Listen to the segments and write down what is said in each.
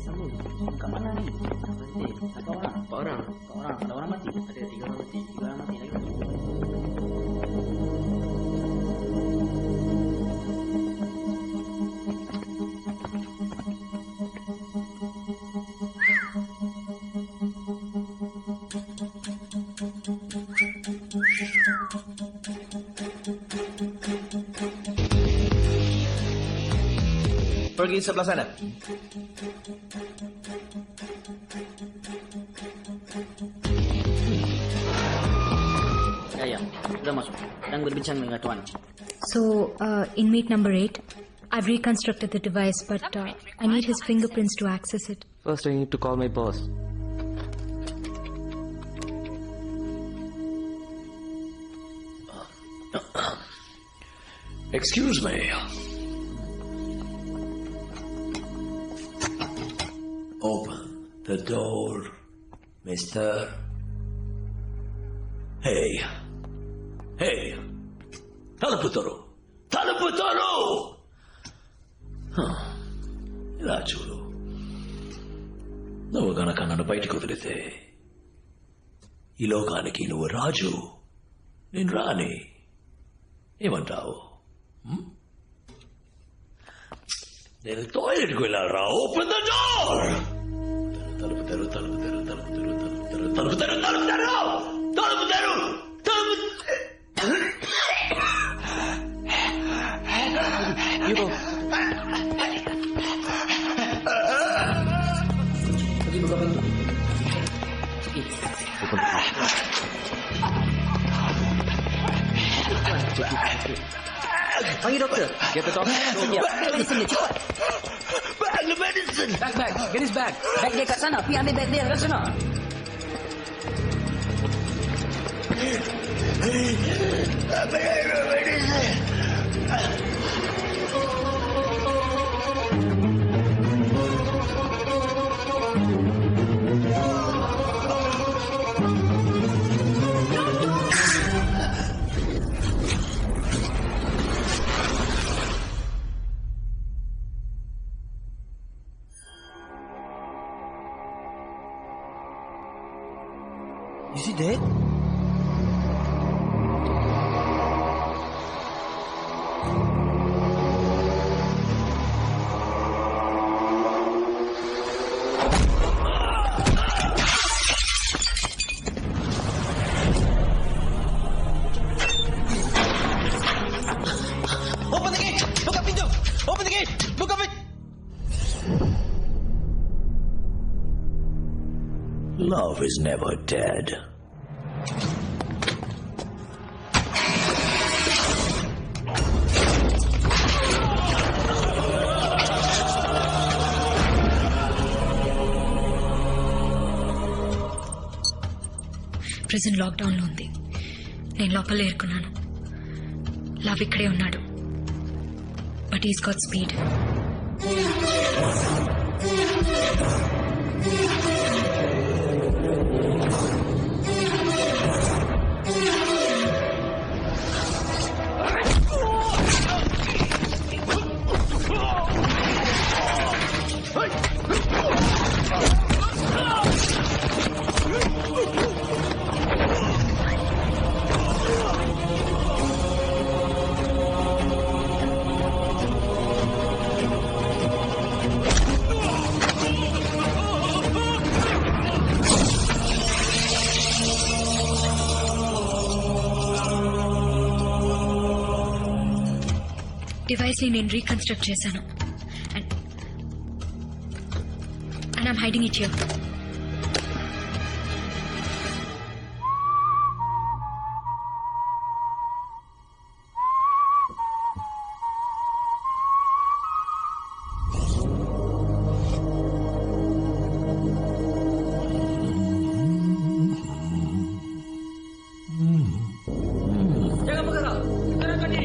sambung. Kat mana ni? Berhenti. Berapa orang? 4 orang. 4 orang. Ada orang mati? Ada 3 orang mati. 3 orang mati lagi. Pergi sebelah sana. Ya, sudah masuk. Sedang berbincang dengan tuan. So, inmate number 8, I've reconstructed the device, but I need his fingerprints to access it. First I need to call my boss. Excuse me. Open the door, mister. Hey. Hey. తలుపు తెరు. తలుపు తెరు. ఇలా చూడు. నువ్వు గనక నన్ను బయటకు వదిలితే ఈ లోకానికి నువ్వు రాజు, నేను రాని. ఏమంటావు? నేను టాయిలెట్కి వెళ్ళాలరా. Open the door. తలుపు తెరు, తలుపు తెరు, తలుపు తెరు, తలుపు తెరు, తలుపు తెరు, తలుపు తెరు, తలుపు తెరు. You go. Pergi buka pintu. Pergi. Panggil doktor. Get the doctor. Ya, medicine dia cepat. Bag medicine. Bag. Get his bag. Bag dia kat sana. Pergi ambil bag dia kat sana. Is he dead? Open the gate! Buka pintu! Open the gate! Buka pintu! Love is never dead. Prison లాక్డౌన్లో ఉంది. నేను లోపల ఏరుకున్నాను. Love ఇక్కడే ఉన్నాడు. But is got speed. Device ని నేను reconstruct చేశాను. And I'm hiding it here. Jangan bergerak. Gerak kaki.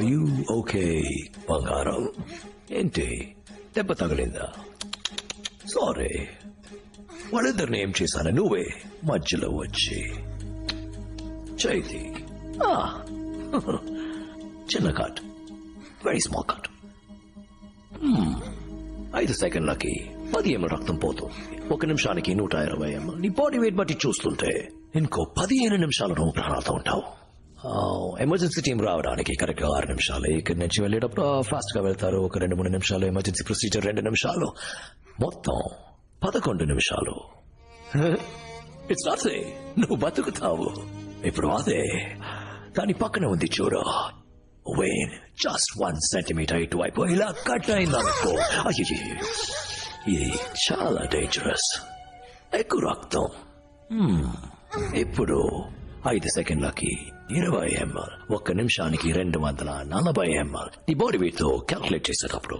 You okay బంగారం? ఏంటి దెబ్బ తగిలిందా? సారీ, వాళ్ళిద్దరిని ఏం చేశాను నువ్వే మధ్యలో వచ్చి చైతి. చిన్న cut, very small cut. 5 సెకండ్లకి 10 ml రక్తం పోతుంది. 1 నిమిషానికి 120 ml. నీ బాడీ వెయిట్ బట్టి చూస్తుంటే ఇంకో 15 నిమిషాలు నువ్వు ప్రాణాలతో ఉంటావు. ఎమర్జెన్సీ టీం రావడానికి కరెక్ట్ గా 6 నిమిషాలు. ఇక్కడి నుంచి వెళ్ళేటప్పుడు ఫాస్ట్ గా వెళ్తారు. ఒక 2-3 నిమిషాలు. ఎమర్జెన్సీ ప్రొసీజర్ 2 నిమిషాలు. మొత్తం 11 నిమిషాలు. ఇట్స్ నాట్ సే నువ్వు బతుకుతావు. ఇప్పుడు అదే దాని పక్కన ఉంది చూడు. వెయిన్ జస్ట్ 1 సెంటీమీటర్ ఇటువైపు ఇలా కట్ అయిందనుకో, అయ్యో ఇది చాలా డేంజరస్. ఎక్కువ రక్తం. ఇప్పుడు 5 సెకండ్లకి 20 ml. 1 నిమిషానికి 240 ml. నీ బాడీ వెయిట్ తో క్యాల్కులేట్ చేసేటప్పుడు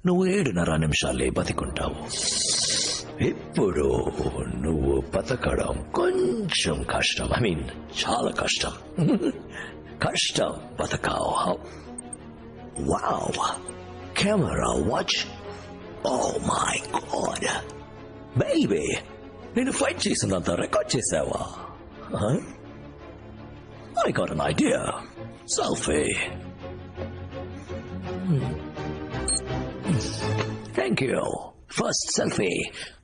నువ్వు 7.5 నిమిషాలే బతికుంటావు. ఇప్పుడు నువ్వు బతకడం కొంచెం కష్టం. ఐ మీన్ చాలా కష్టం. కష్టం బతకావు. Wow, camera watch. Oh my god baby, నేను ఫైట్ చేసినంత రికార్డ్ చేసావా? I got an idea. Selfie. Thank you. First selfie,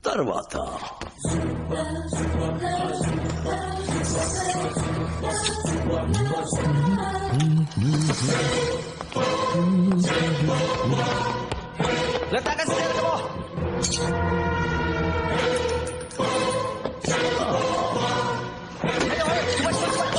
తర్వాత Letakkan senjata kamu. Ayo, cepat.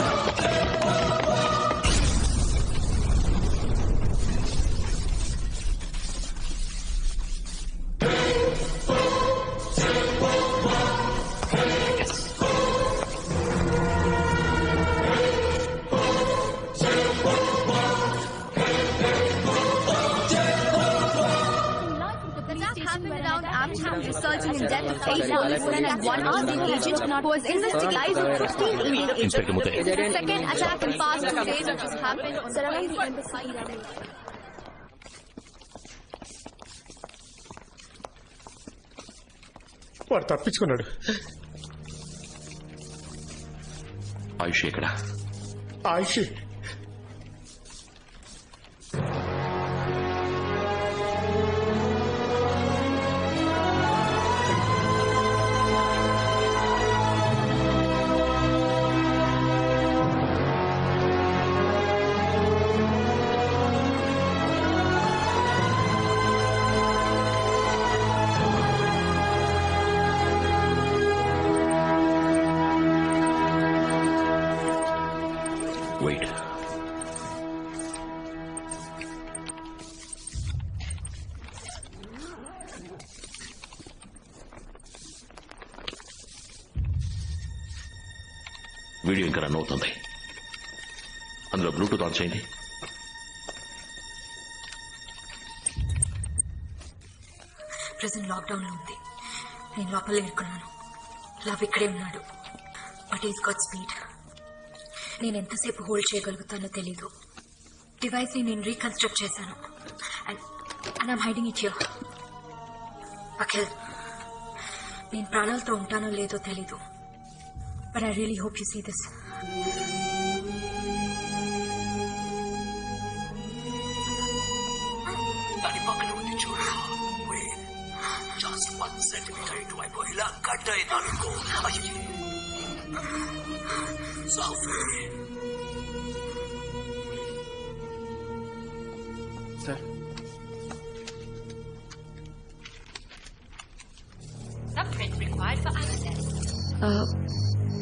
Resulting in death of 8 policemen and 1 army agent who was investigating 15 illegal agents. Inspector Muthe. The second attack in past 2 days which has happened surrounding the embassy. వాడు తప్పించుకున్నాడు. ఆయుష్ ఎక్కడ? ఆయుష్ wait. Video ఇంకా run అవుతుంది. అందులో Bluetooth on చేయండి. Present lockdown లో ఉంది. నేను లోపల ఇరుక్కున్నాను. లవ్ ఇక్కడే ఉన్నాడు. But is got speed. నేను ఎంతసేపు హోల్డ్ చేయగలుగుతానో తెలీదు. డివైస్ ని నేను రీకన్స్ట్రక్ట్ చేశాను. And I'm hiding it here. Akhil, నేను ప్రాణాలతో ఉంటానో లేదో తెలీదు. But I really hope you see this. దాని పక్కన ఉంది చూడు. జస్ట్ 1 సెంటీమీటర్ ఇటువైపు ఇలా కట్ అయిందనుకో, అయ్యో సాఫీ. సార్,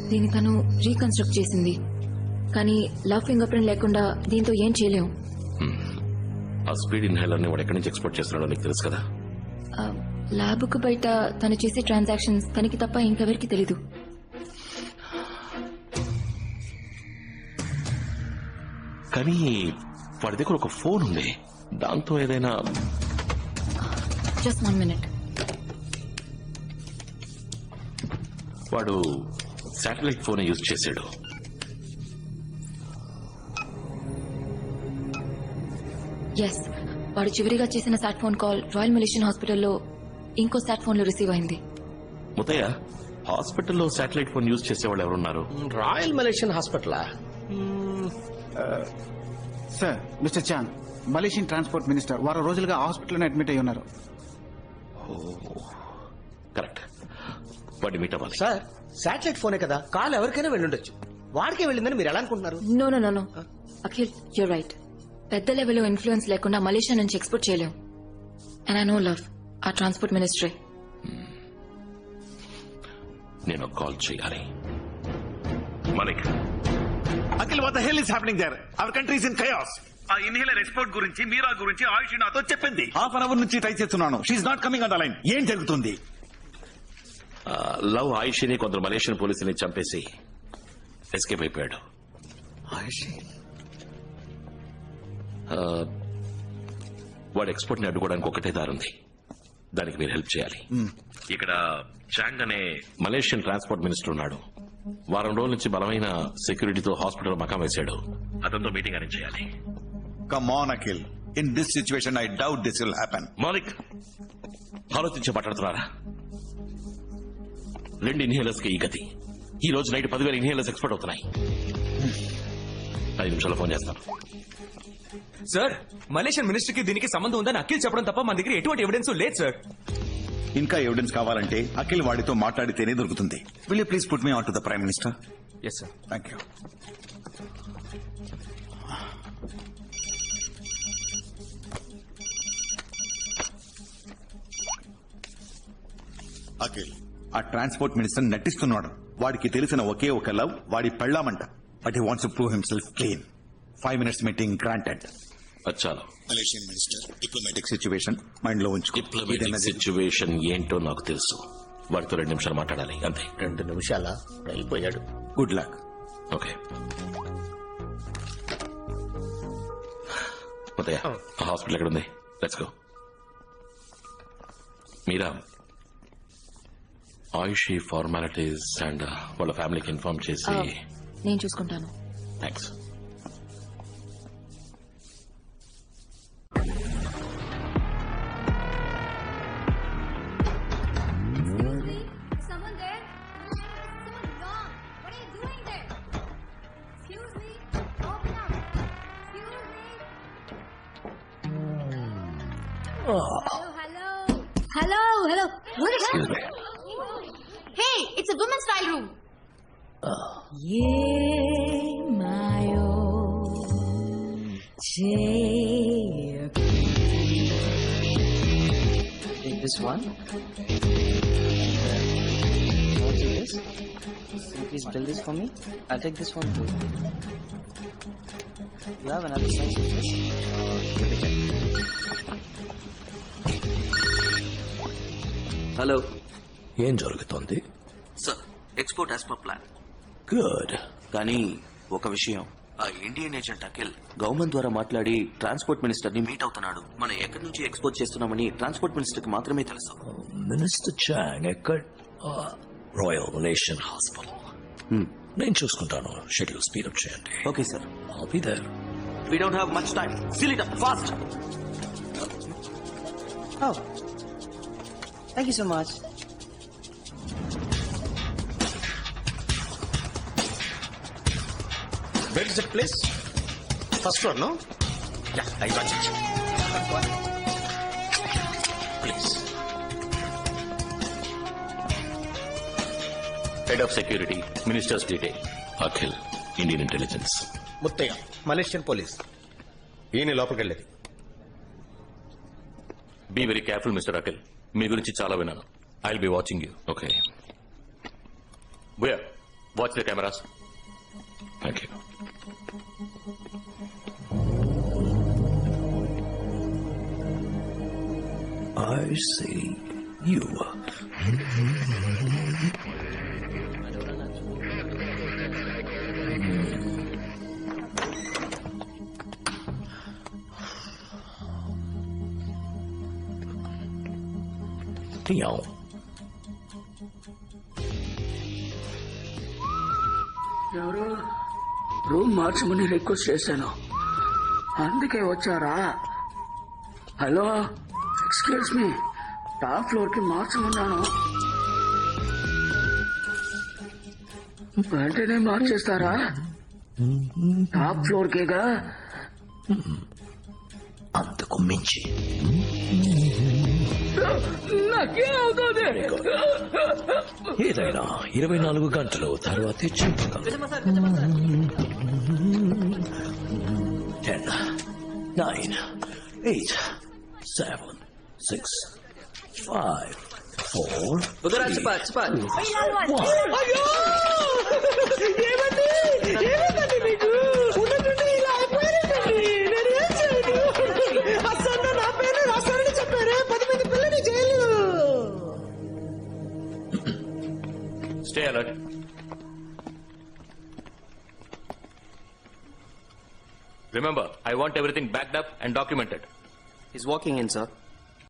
దీన్ని తను రీకన్స్ట్రక్ట్ చేసింది. కానీ లవ్ ఫింగర్ ప్రింట్ లేకుండా దీంతో ఏం చేయలేం. ఆ స్పీడ్ ఇన్హేలర్ ని వాడు ఎక్కడి నుంచి ఎక్స్పోర్ట్ చేస్తున్నాడో నీకు తెలుసు కదా. ల్యాబ్కు బయట తను చేసే ట్రాన్సాక్షన్స్ తనకి తప్ప ఇంకెవరికి తెలీదు. కానీ వాడి దగ్గర ఒక ఫోన్ ఉంది. దాంతో ఏదైనా జస్ట్ 1 minute. వాడు శాటిలైట్ ఫోన్ యూజ్ చేశాడు. ఎస్, వాడు చివరిగా చేసిన సాట్ ఫోన్ కాల్ రాయల్ మలేషియన్ హాస్పిటల్లో ఇంకో సాట్ ఫోన్ లో రిసీవ్ అయింది. ముత్తయ్య, హాస్పిటల్లో శాటిలైట్ ఫోన్ యూజ్ చేసేవాళ్ళు ఎవరున్నారు? Royal Malaysian hospital. Sir, mister Chang Malaysian transport minister వారం రోజులుగా హాస్పిటల్లోనే అడ్మిట్ అయి ఉన్నారు. కరెక్ట్. వాడిని మీట్ అవ్వాలి. సార్, శాటిలైట్ ఫోనే కదా, కాల్ ఎవరికైనా వెళ్ళుండొచ్చు. వాడికే వెళ్ళిందని మీరు ఎలా అనుకుంటున్నారు? No no no no Akhil, you're right. పెద్ద లెవెల్లో ఇన్ఫ్లుయెన్స్ లేకుండా మలేషియా నుంచి ఎక్స్పోర్ట్ చేయలేం. అండ్ ఐ నో లవ్ ఆ ట్రాన్స్పోర్ట్ మినిస్ట్రీ. నేను కాల్ చేయాలి. Malik, Akhil, what the hell is happening there? Our country is in chaos. ఆ ఇన్హేలర్ ఎక్స్పోర్ట్ గురించి, మీరా గురించి ఆయుష్ నాతో చెప్పింది. హాఫ్ అన్ అవర్ నుంచి ట్రై చేస్తున్నాను. She's not coming on the line. ఏం జరుగుతుంది? లవ్ ఆయుష్ని కొందరు మలేషియన్ పోలీసుని చంపేసి ఎస్కేప్ అయిపోయాడు. వాడు ఎక్స్పోర్ట్ ని అడ్డుకోవడానికి ఒకటే దారుంది. దానికి మీరు హెల్ప్ చేయాలి. ఇక్కడ చాంగ్ అనే మలేషియన్ ట్రాన్స్పోర్ట్ మినిస్టర్ ఉన్నాడు. వారం రోజుల నుంచి బలమైన సెక్యూరిటీతో హాస్పిటల్ మకాం వేశాడు. అతనితో మీటింగ్ అరేంజ్ చేయాలి. Come on Akhil, in this situation I doubt this will happen. Malik, ఆలోచించి మాట్లాడుతున్నారా? 2 ఇన్హేలర్స్ కి ఈ గతి. ఈ రోజు నైట్ 10,000 ఇన్హేలర్స్ ఎక్స్పోర్ట్ అవుతున్నాయి. 5 నిమిషాల్లో ఫోన్ చేస్తాను. సార్, మలేషియన్ మినిస్టర్ కి దీనికి సంబంధం ఉందని అఖిల్ చెప్పడం తప్ప మన దగ్గర ఎటువంటి ఎవిడెన్స్ లేదు సార్. ఇంకా ఎవిడెన్స్ కావాలంటే అఖిల్ వాడితో మాట్లాడితేనే దొరుకుతుంది. Will you please put me on to the prime minister? Yes sir. Thank you. Akhil, ఆ ట్రాన్స్పోర్ట్ మినిస్టర్ నటిస్తున్నాడు. వాడికి తెలిసిన ఒకే ఒక లవ్ వాడి పెళ్ళామంట. But he wants to prove himself clean. 5 minutes meeting granted. చాలు. Malaysian minister diplomatic situation mind లో ఉంచుకో. డిప్లొమాటిక్ సిచ్యువేషన్ ఏంటో నాకు తెలుసు. వాడితో 2 నిమిషాలు మాట్లాడాలి, అంతే. 2 నిమిషాల అయిపోయాడు. Good luck. Okay. Muthaiah, hospital ఎక్కడ ఉంది? Let's go. Meera, Ayushi formalities and వాళ్ళ ఫ్యామిలీకి ఇన్ఫార్మ్ చేసి. నేను చూసుకుంటాను. Thanks. Someone there? Someone wrong. What are you doing there? Excuse me. Open up. Excuse me. Hello. Hello. What is that? Hey, it's a women's style room. Take this one. This. Please bill this for me. I'll take this one too. You have another size of this? Hello, ఏం జరుగుతోంది? Sir, export as per plan. Good. కానీ ఒక విషయం, ఆ Indian agent Akhil government ద్వారా మాట్లాడి transport minister ని meet అవుతున్నాడు. మనం ఎక్కడి నుంచి ఎక్స్పోర్ట్ చేస్తున్నామని ట్రాన్స్పోర్ట్ మినిస్టర్ కి మాత్రమే తెలుసు. మినిస్టర్ చాంగ్ ఎక్కడ? Royal Malaysian hospital. నేను చూసుకుంటాను. షెడ్యూల్ స్పీడప్ చేయండి. Okay sir. I'll be there. We don't have much time. Seal it up fast. Oh. Thank you so much. Where is that place? First floor, no? Yeah, I got it. Please. Head of security, ministers detail, Akhil, Indian intelligence. Muthaiah, Malaysian police. ఈయన లోపలికి వెళ్ళేది. Be very careful mister Akhil. మీ గురించి చాలా విన్నాను. I'll be watching you. Okay. Where watch the cameras. Thank you. I see you. Meow. ఎవరు? Room మార్చమని request చేశాను, అందుకే వచ్చారా? Hello excuse me top floor కి మార్చమన్నాను వెంటనే మార్చేస్తారా టాప్ ఫ్లోర్ కేగా అంతకు మించి ఏదైనా 24 గంటలు తర్వాతే చెప్పగలను 10, 9, 8, 7, 6, 5, 4, 3. Stay alert. Remember, I want everything backed up and documented. He's walking in, sir.